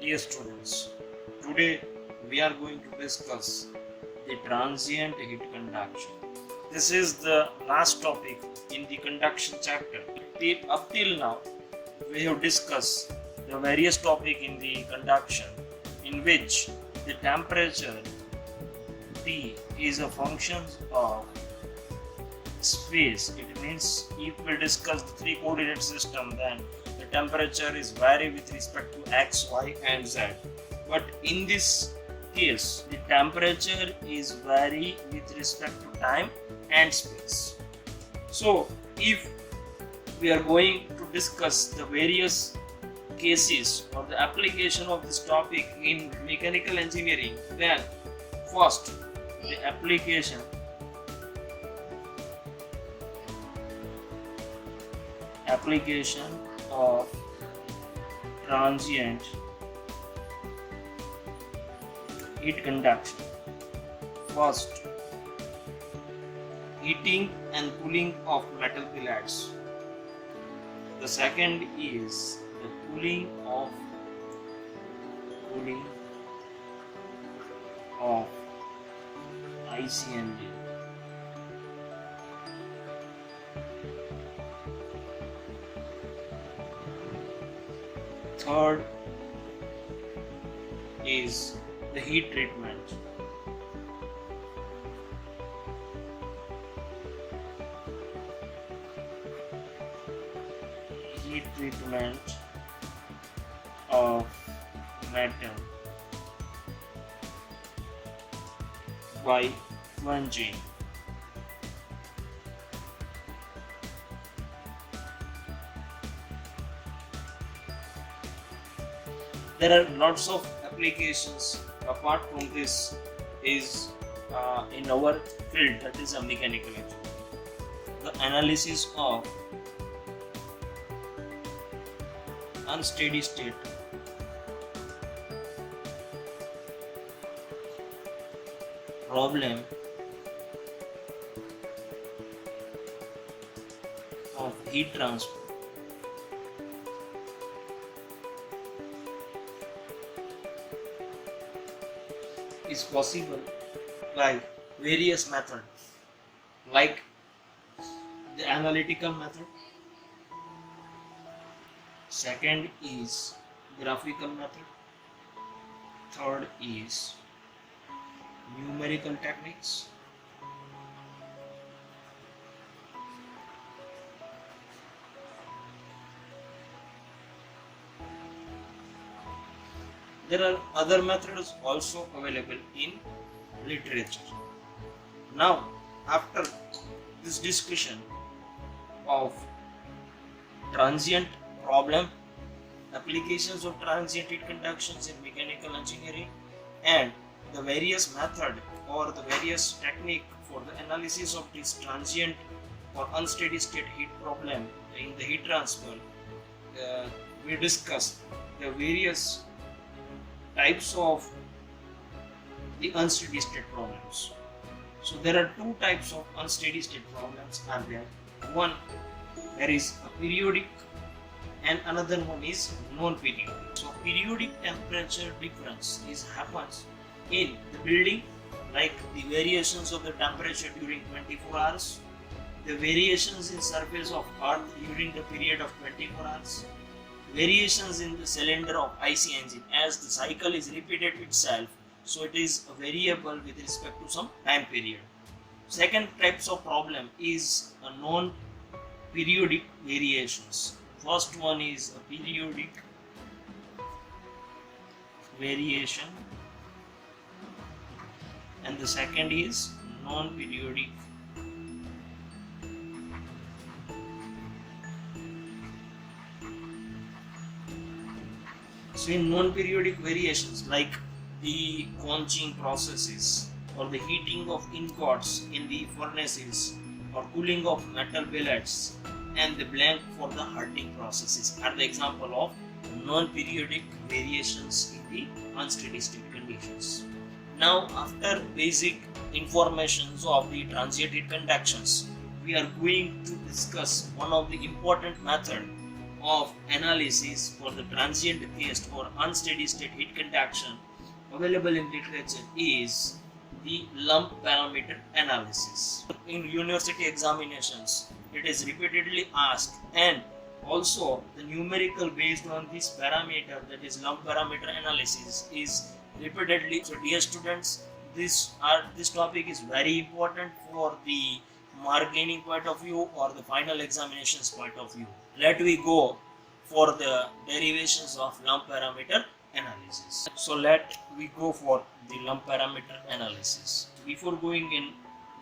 Dear students, today we are going to discuss the transient heat conduction. This is the last topic in the conduction chapter. Up till now, we have discussed the various topics in the conduction in which the temperature T is a function of space. It means if we discuss the three coordinate system, then the temperature is vary with respect to x, y and z. But in this case, the temperature is vary with respect to time and space. So if we are going to discuss the various cases or the application of this topic in mechanical engineering, then first the application of transient heat conduction. First, heating and cooling of metal pellets. The second is the cooling of IC engine. Third is the heat treatment. Heat treatment of metal by plunging. There are lots of applications apart from this is in our field, that is a mechanical engineering. The analysis of unsteady state problem of heat transfer is possible by various methods, like the analytical method. Second is graphical method. Third is numerical techniques. There are other methods also available in literature. Now, after this discussion of transient problem, applications of transient heat conductions in mechanical engineering, and the various method or the various technique for the analysis of this transient or unsteady state heat problem in the heat transfer, we discussed the various types of the unsteady state problems. So there are two types of unsteady state problems are there. One, there is a periodic and another one is non-periodic. So periodic temperature difference happens in the building, like the variations of the temperature during 24 hours, the variations in surface of earth during the period of 24 hours, variations in the cylinder of IC engine as the cycle is repeated itself, so it is a variable with respect to some time period. Second types of problem is a non-periodic variations. First one is a periodic variation and the second is non-periodic So in non-periodic variations like the quenching processes or the heating of ingots in the furnaces or cooling of metal pellets and the blank for the hardening processes are the example of non-periodic variations in the unsteady state conditions. Now after basic informations of the transient heat conductions, we are going to discuss one of the important method of analysis for the transient case or unsteady state heat conduction available in literature is the lump parameter analysis. In university examinations, it is repeatedly asked, and also the numerical based on this parameter, that is lump parameter analysis, is repeatedly. So dear students, this topic is very important for the mark gaining point of view or the final examinations point of view. Let we go for the derivations of lump parameter analysis. So let we go for the lump parameter analysis. Before going in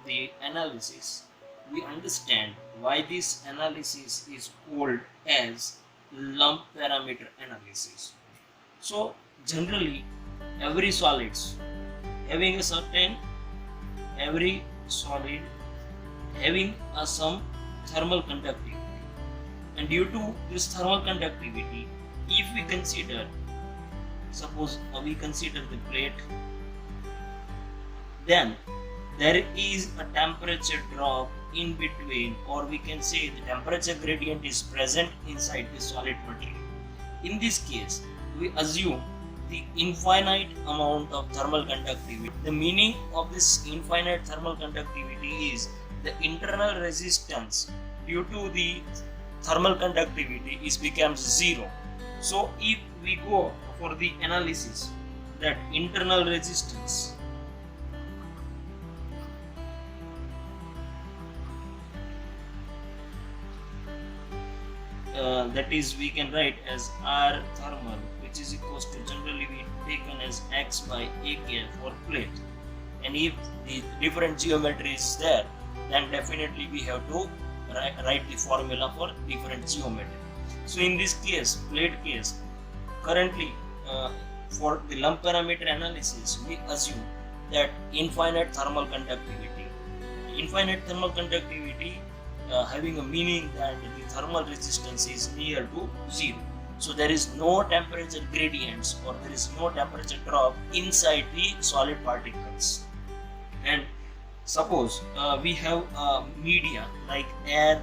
the analysis, we understand why this analysis is called as lump parameter analysis. So generally, every solid having some thermal conductivity, and due to this thermal conductivity, if we consider, suppose we consider the plate, then there is a temperature drop in between, or we can say the temperature gradient is present inside the solid material. In this case, we assume the infinite amount of thermal conductivity. The meaning of this infinite thermal conductivity is the internal resistance due to the thermal conductivity becomes zero. So if we go for the analysis, that internal resistance that is, we can write as R thermal, which is equals to, generally we taken as x by AK for plate, and if the different geometry is there, then definitely we have to write the formula for different geometry. So in this case, plate case, currently for the lump parameter analysis, we assume that infinite thermal conductivity having a meaning that the thermal resistance is near to zero. So there is no temperature gradients, or there is no temperature drop inside the solid particles. And suppose we have a media like air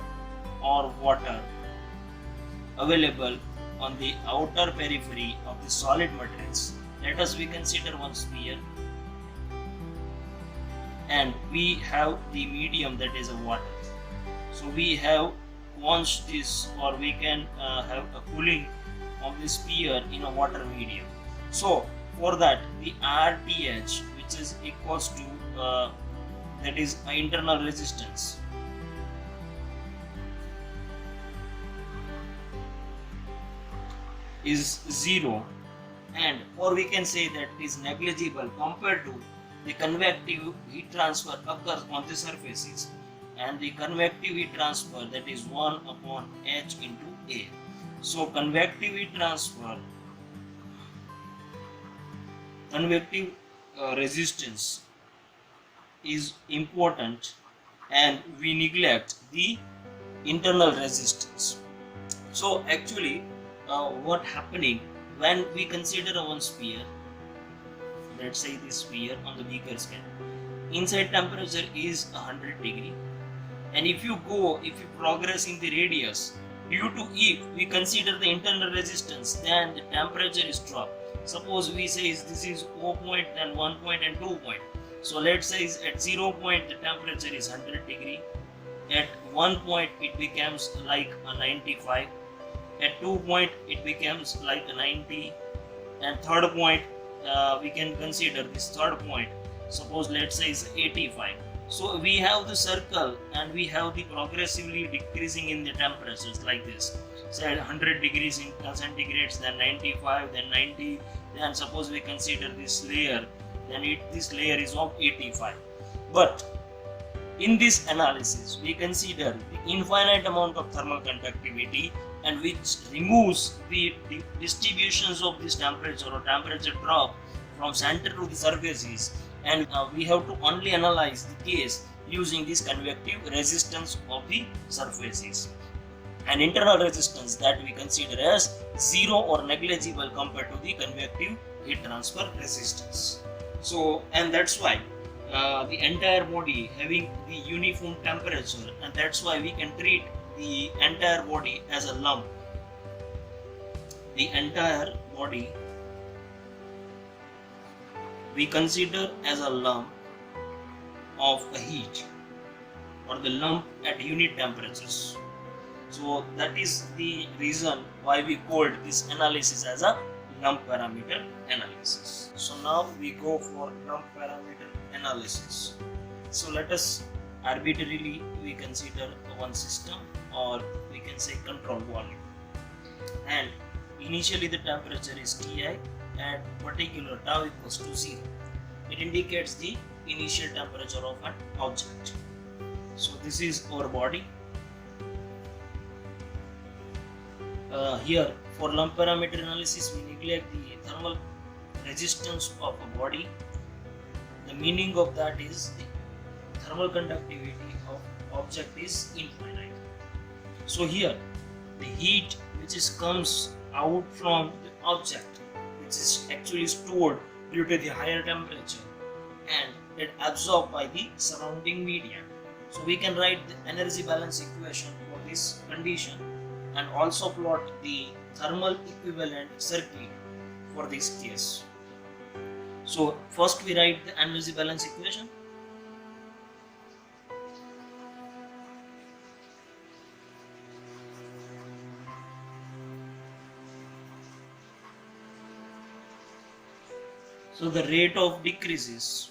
or water available on the outer periphery of the solid materials. Let us we consider one sphere, and we have the medium, that is a water. So we have quantities, or we can have a cooling of the sphere in a water medium. So for that, the RTH, which is equals to that is internal resistance, is zero, and or we can say that is negligible compared to the convective heat transfer occurs on the surfaces, and the convective heat transfer, that is 1 upon H into A. So convective heat transfer, convective resistance is important, and we neglect the internal resistance. So actually what happening when we consider one sphere, let's say this sphere on the bigger scale, inside temperature is 100 degree, and if you progress in the radius, due to if we consider the internal resistance, then the temperature is dropped. Suppose we say this is 0 point, then 1 point and 2 point. So let's say at 0 point the temperature is 100 degree, at 1 point it becomes like a 95, at 2 point it becomes like a 90, and third point we can consider this third point, suppose let's say is 85. So we have the circle, and we have the progressively decreasing in the temperatures like this. Say 100 degrees in centigrades, then 95, then 90, then suppose we consider this layer, then this layer is of 85. But in this analysis, we consider the infinite amount of thermal conductivity, and which removes the distributions of this temperature or temperature drop from center to the surfaces, and we have to only analyze the case using this convective resistance of the surfaces, and internal resistance that we consider as zero or negligible compared to the convective heat transfer resistance. So, and that's why the entire body having the uniform temperature, and that's why we can treat the entire body as a lump. the entire body we consider as a lump of a heat, or the lump at unit temperatures. So that is the reason why we called this analysis as a lump parameter analysis. So now we go for lump parameter analysis. So let us arbitrarily we consider one system, or we can say control volume, and initially the temperature is Ti at particular tau equals to 0. It indicates the initial temperature of an object. So this is our body. Here for lump parameter analysis we neglect the thermal resistance of a body. The meaning of that is the thermal conductivity of object is infinite. So here the heat which comes out from the object, which is actually stored due to the higher temperature, and it absorbed by the surrounding media. So we can write the energy balance equation for this condition and also plot the thermal equivalent circuit for this case. So first we write the energy balance equation. So the rate of decrease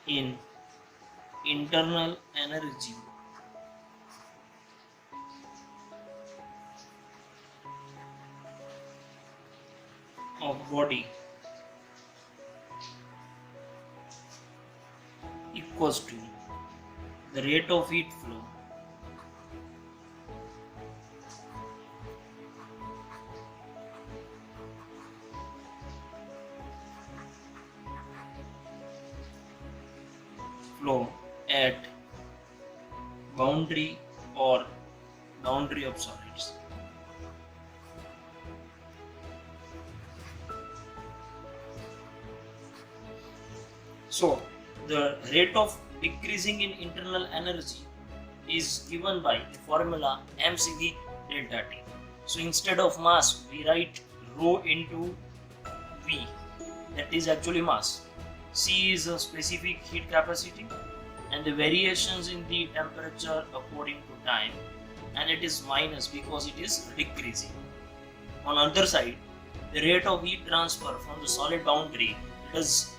in internal energy of body equals to the rate of heat flow at boundary or boundary of solids. So the rate of decreasing in internal energy is given by the formula mCv delta T. So instead of mass we write rho into V, that is actually mass. C is a specific heat capacity and the variations in the temperature according to time, and it is minus because it is decreasing. On other side, the rate of heat transfer from the solid boundary is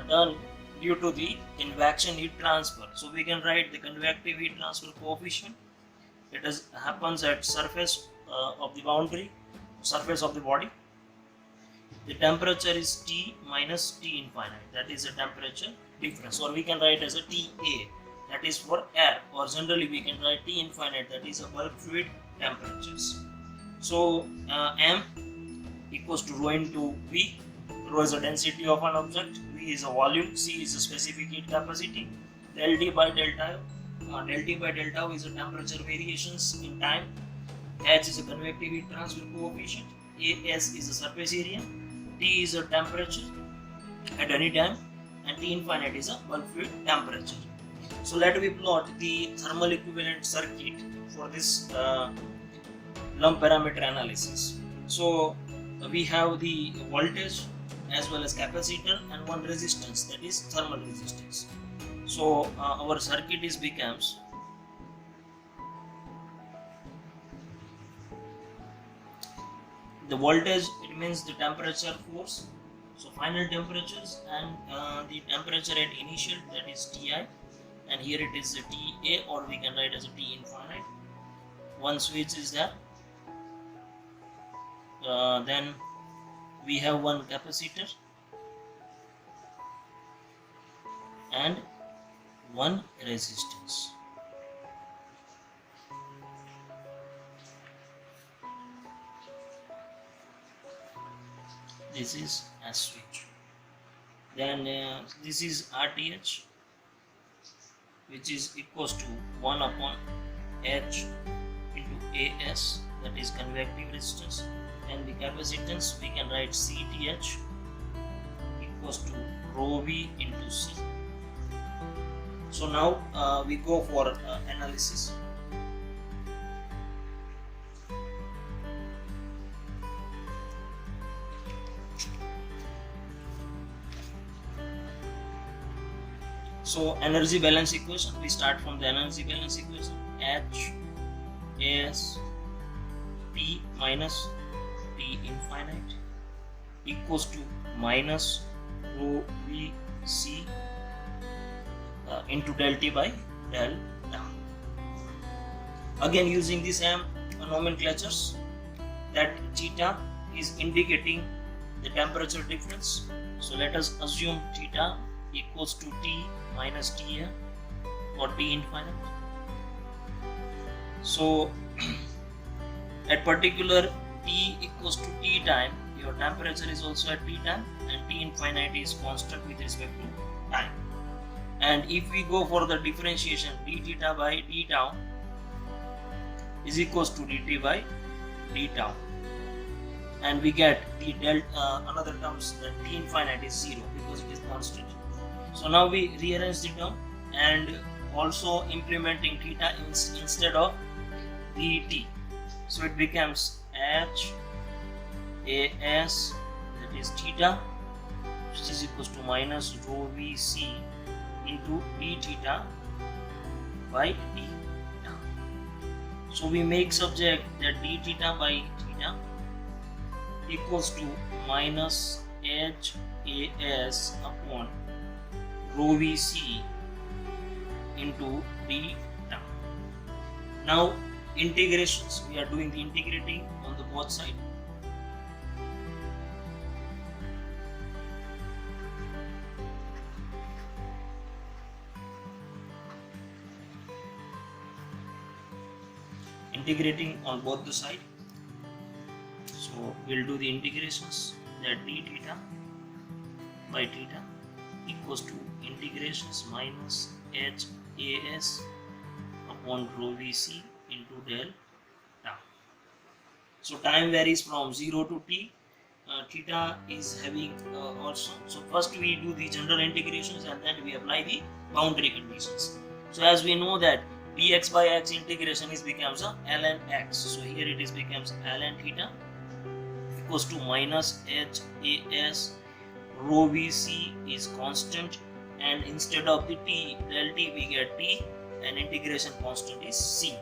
done due to the convection heat transfer. So we can write the convective heat transfer coefficient. It happens at surface of the boundary, surface of the body. The temperature is T minus T infinite, that is a temperature difference, or we can write as a TA, that is for air, or generally we can write T infinite, that is a bulk fluid temperatures. So M equals to rho into V. Rho is a density of an object, V is a volume, C is a specific heat capacity, del T by del tau. Del T by del tau is a temperature variations in time, H is a convective heat transfer coefficient, AS is a surface area, T is a temperature at any time, and T infinite is a bulk fluid temperature. So let me plot the thermal equivalent circuit for this lump parameter analysis. So we have the voltage as well as capacitor and one resistance, that is thermal resistance. So our circuit becomes the voltage, it means the temperature force, so final temperatures, and the temperature at initial, that is Ti, and here it is a TA, or we can write as a T infinite. One switch is there, then we have one capacitor and one resistance. This is a switch. Then this is RTH, which is equals to 1 upon H into AS, that is convective resistance, and the capacitance we can write CTH equals to rho v into c. So now we go for analysis. So energy balance equation, we start from the energy balance equation. H is T minus T infinite equals to minus rho v c into del T by del down. Again using the same nomenclatures, that theta is indicating the temperature difference. So let us assume theta equals to T minus T for T infinite. So at particular T equals to T time, your temperature is also at T time, and T infinite is constant with respect to time. And if we go for the differentiation, d theta by d tau is equals to dt by d tau, and we get the another terms that T infinite is 0 because it is constant. So now we rearrange the term and also implementing theta instead of dt. So it becomes h as, that is theta, which is equals to minus rho v c into d theta by d tau. So we make subject that d theta by theta equals to minus h as upon rho v c into d tau. Now integrations, we are doing the integrating on the both side. Integrating on both the side. So we'll do the integrations, that d theta by theta equals to integrations minus h as upon rho v c into del tau. So time varies from 0 to t. Theta is having also. So first we do the general integrations and then we apply the boundary conditions. So as we know that dx by x integration is becomes a ln x. So here it is becomes ln theta equals to minus h as rho v c is constant, and instead of the t del t we get t, and integration constant is c1.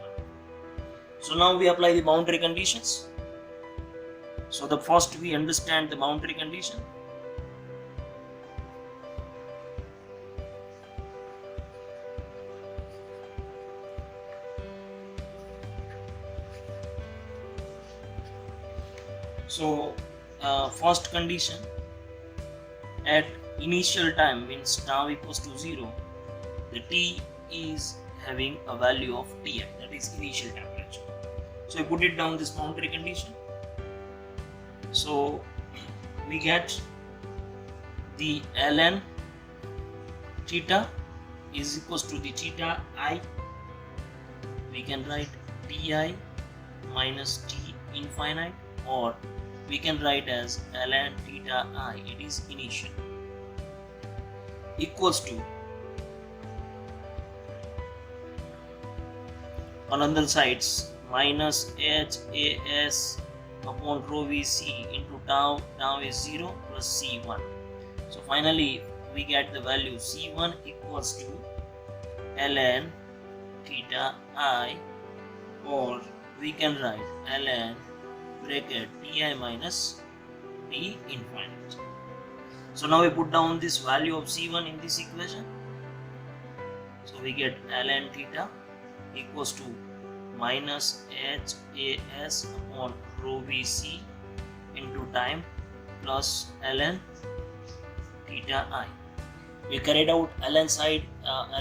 So now we apply the boundary conditions. So the first we understand the boundary condition. So first condition, at initial time means tau equals to 0, the t is having a value of Ti, that is initial temperature. So I put it down this boundary condition. So we get the ln theta is equals to the theta I. We can write Ti minus T infinite, or we can write as ln theta I, it is initial, equals to, on other sides, minus h as upon rho v c into tau, tau is 0 plus c1. So finally we get the value c1 equals to ln theta I, or we can write ln bracket Ti minus T infinite. So now we put down this value of c1 in this equation. So we get ln theta equals to minus h as upon rho v c into time plus ln theta I. We carried out ln side,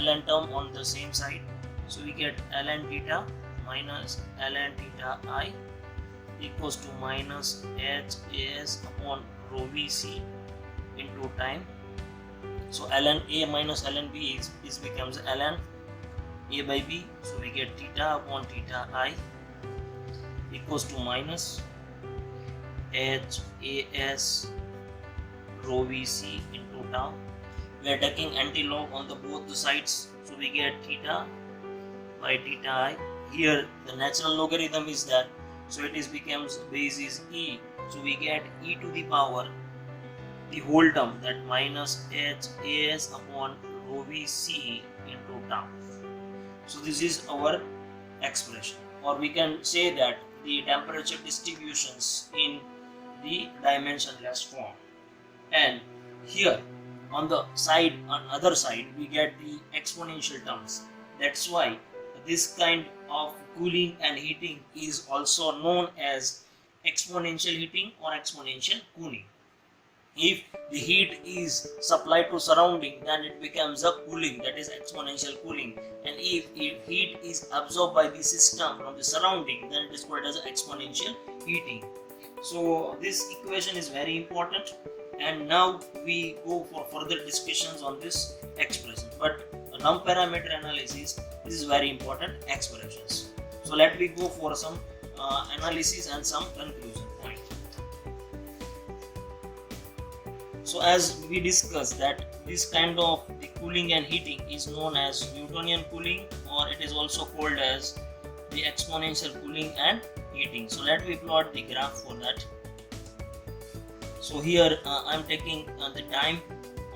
ln term on the same side. So we get ln theta minus ln theta I equals to minus h as upon rho v c into time. So ln a minus ln b is becomes ln a by b. So we get theta upon theta I equals to minus h as rho v c into tau we are taking anti-log on the both the sides, so we get theta by theta I. Here the natural logarithm is that, so it is becomes base is e, so we get e to the power the whole term, that minus h as upon rho v c into tau. So this is our expression, or we can say that the temperature distributions in the dimensionless form. And here on the side, on other side, we get the exponential terms. That's why this kind of cooling and heating is also known as exponential heating or exponential cooling. If the heat is supplied to surrounding, then it becomes a cooling, that is exponential cooling. And if heat is absorbed by the system from the surrounding, then it is called as exponential heating. So this equation is very important, and now we go for further discussions on this expression. But lump parameter analysis, this is very important expressions. So let me go for some analysis and some conclusion point. So as we discussed that this kind of the cooling and heating is known as Newtonian cooling, or it is also called as the exponential cooling and heating. So let me plot the graph for that. So here I am taking the time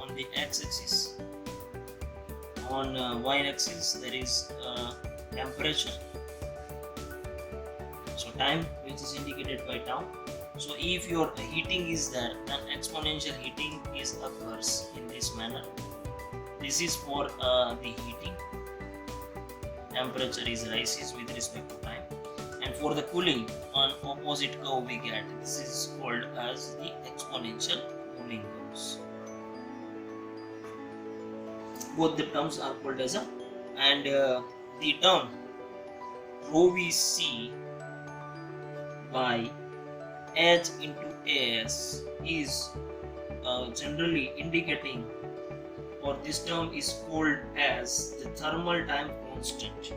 on the x-axis, on y-axis there is temperature, so time which is indicated by tau. So if your heating is there, then exponential heating is occurs in this manner. This is for the heating, temperature is rises with respect to time. And for the cooling, on opposite curve we get, this is called as the exponential cooling curves. Both the terms are called as a, and the term rho Vc by h into as is generally indicating, or this term is called as the thermal time constant.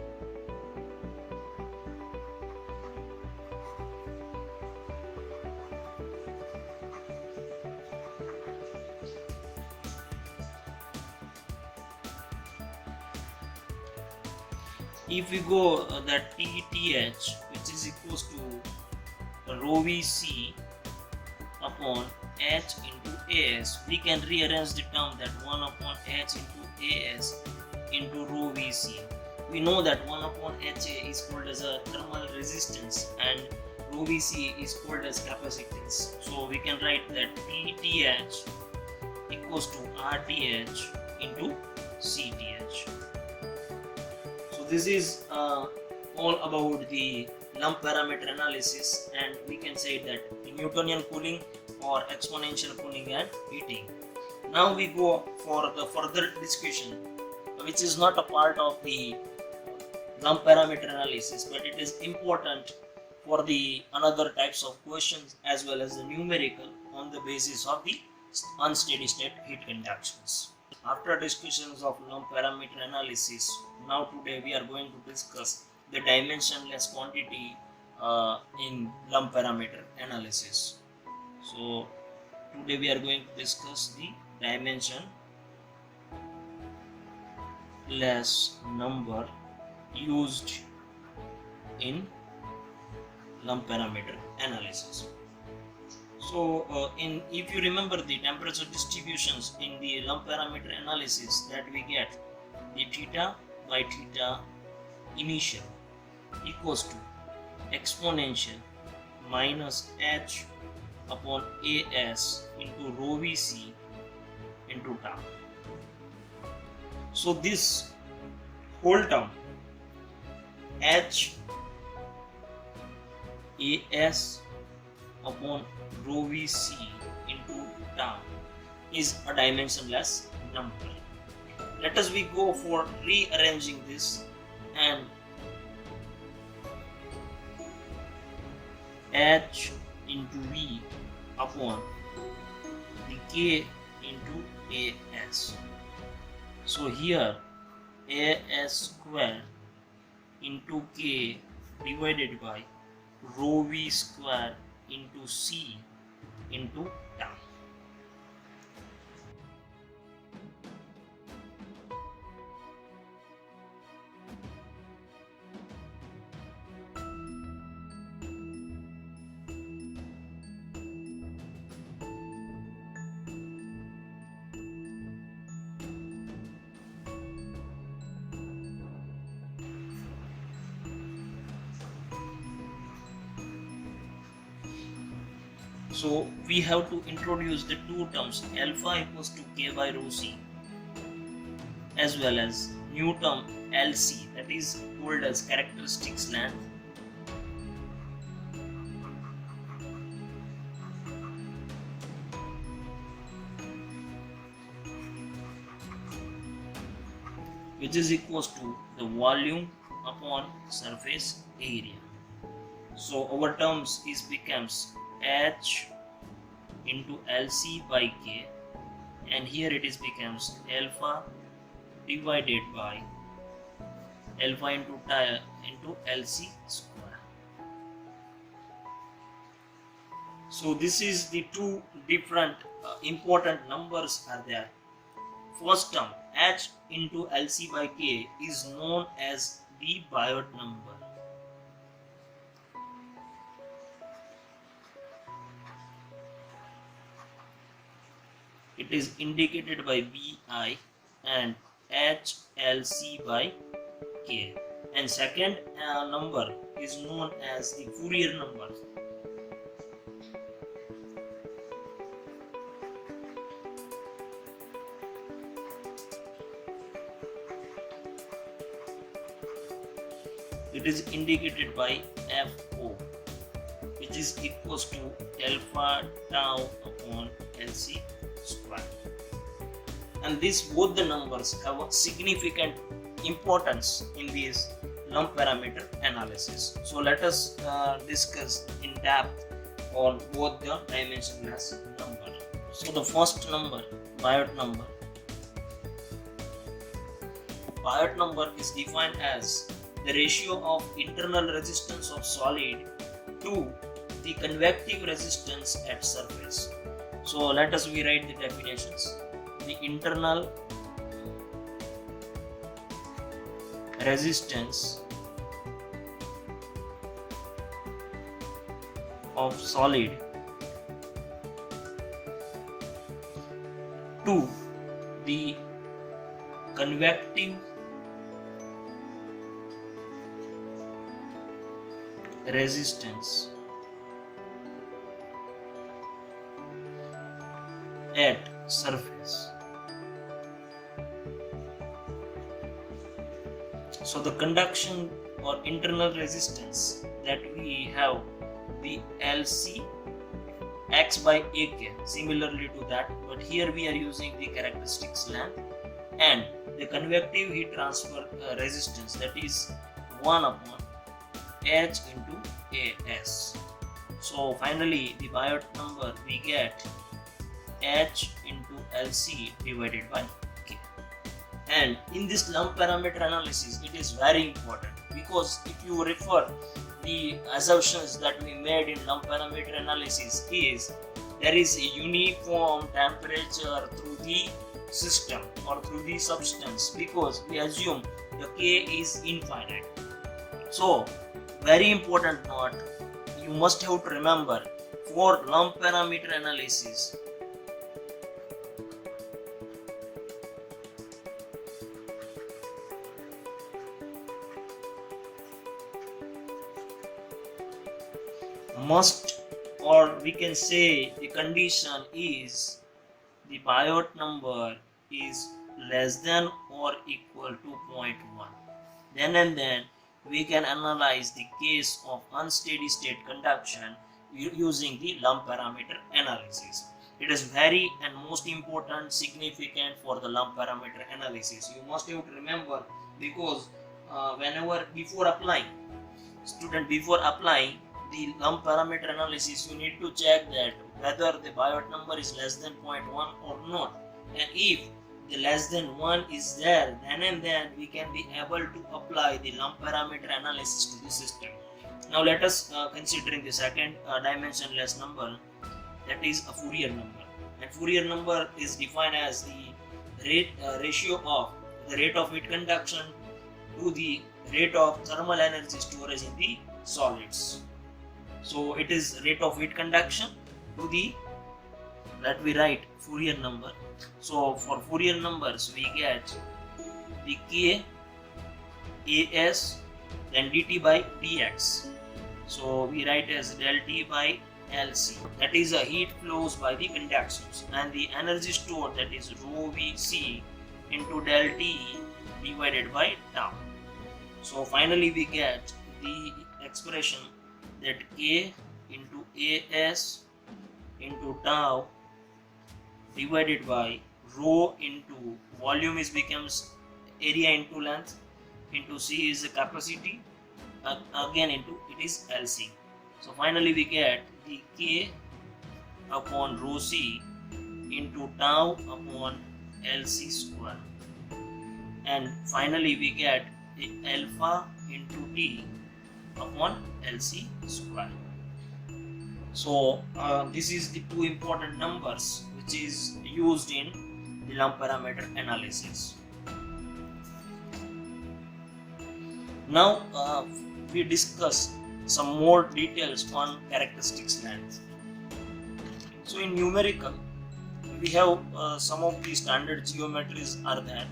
If we go that TTH, which is equals to rho Vc upon h into as, we can rearrange the term that 1 upon h into as into rho Vc. We know that 1 upon Ha is called as a thermal resistance and rho Vc is called as capacitance. So we can write that TTH equals to RTH into CTH. This is all about the lump parameter analysis, and we can say that the Newtonian cooling or exponential cooling and heating. Now we go for the further discussion, which is not a part of the lump parameter analysis, but it is important for the another types of questions as well as the numerical on the basis of the unsteady state heat conductions. After discussions of lump parameter analysis, now today we are going to discuss the dimensionless quantity in lump parameter analysis. So today we are going to discuss the dimensionless number used in lump parameter analysis. So if you remember the temperature distributions in the lump parameter analysis, that we get the theta by theta initial equals to exponential minus h upon as into rho Vc into tau. So this whole term h as upon rho Vc into tau is a dimensionless number. Let us we go for rearranging this, and h into v upon the k into as. So here as square into k divided by rho v square into c into tau. So we have to introduce the two terms alpha equals to k by rho c, as well as new term lc, that is called as characteristics length, which is equals to the volume upon surface area. So our terms is becomes h into lc by k, and here it is becomes alpha divided by alpha into lc square. So this is the two different important numbers are there. First term h into lc by k is known as the Biot number. It is indicated by bi and HLC by k. And second number is known as the Fourier number. It is indicated by FO, which is equals to alpha tau upon LC square. And these both the numbers have a significant importance in this lump parameter analysis. So let us discuss in depth on both the dimensionless number. So the first number, Biot number. Biot number is defined as the ratio of internal resistance of solid to the convective resistance at surface. So let us rewrite the definitions. The internal resistance of solid to the convective resistance at surface. So the conduction or internal resistance that we have, the LC x by AK, similarly to that, but here we are using the characteristics length, and the convective heat transfer resistance, that is 1 upon H into AS. So finally the Biot number we get H into LC divided by K. And in this lump parameter analysis, it is very important, because if you refer the assumptions that we made in lump parameter analysis is there is a uniform temperature through the system or through the substance, because we assume the K is infinite. So very important note, you must have to remember, for lump parameter analysis, must, or we can say the condition is the Biot number is less than or equal to 0.1. Then and then we can analyze the case of unsteady state conduction using the lump parameter analysis. It is very and most important, significant for the lump parameter analysis. You must have to remember, because whenever before applying the lump parameter analysis, you need to check that whether the Biot number is less than 0.1 or not. And if the less than 1 is there, then and then we can be able to apply the lump parameter analysis to the system. Now let us considering the second dimensionless number, that is a Fourier number. And Fourier number is defined as the ratio of the rate of heat conduction to the rate of thermal energy storage in the solids. So it is rate of heat conduction to the, that we write Fourier number. So for Fourier numbers we get the K as then dt by dx. So we write as del t by LC, that is a heat flows by the conductions, and the energy stored, that is rho Vc into del T divided by tau. So finally we get the expression that K into As into tau divided by rho into volume is becomes area into length into C is the capacity, again into it is LC. So finally we get the K upon rho C into tau upon LC square, and finally we get the alpha into T upon LC square. So this is the two important numbers which is used in the lump parameter analysis. Now we discuss some more details on characteristics length. So in numerical we have some of the standard geometries are there,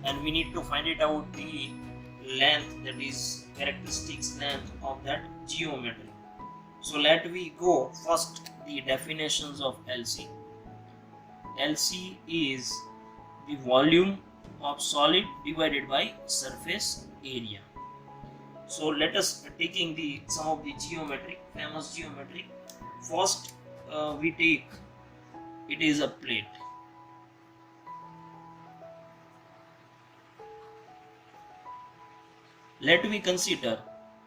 and we need to find it out the length, that is characteristics length of that geometry. So let we go first the definitions of LC. LC is the volume of solid divided by surface area. So let us taking the some of the geometry, famous geometry. First we take, it is a plate. Let me consider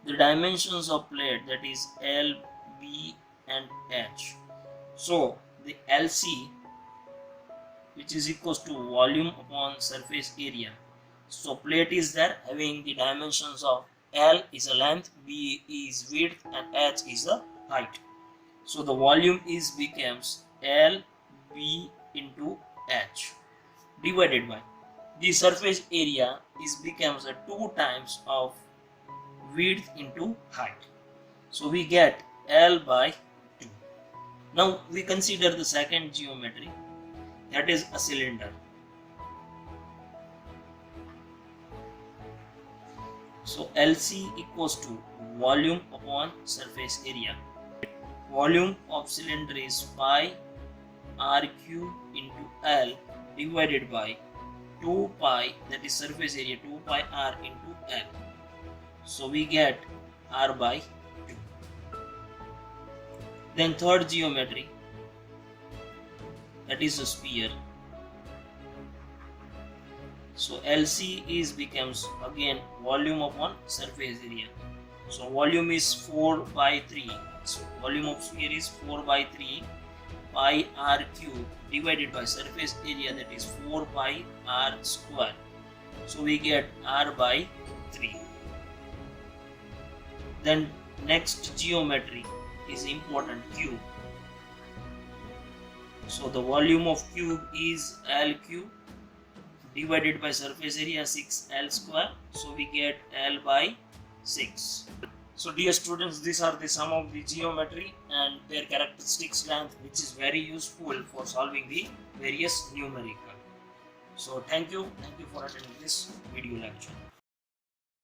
the dimensions of plate, that is L, B and H. So the LC, which is equals to volume upon surface area. So plate is there having the dimensions of L is a length, B is width and H is a height. So the volume is becomes L B into H divided by the surface area is becomes a 2 times of width into height. So we get L by 2. Now we consider the second geometry, that is a cylinder. So LC equals to volume upon surface area. Volume of cylinder is pi r cube into L divided by 2 pi, that is surface area, 2 pi r into L. So we get r by 2. Then third geometry, that is a sphere. So LC is becomes again volume upon surface area. So volume is 4 by 3. So volume of sphere is 4 by 3 pi r cube divided by surface area, that is 4 pi r square. So we get r by 3. Then next geometry is important, cube. So the volume of cube is L cube divided by surface area 6L square. So we get L by 6. So dear students, these are the some of the geometry and their characteristics length, which is very useful for solving the various numerical. So thank you for attending this video lecture.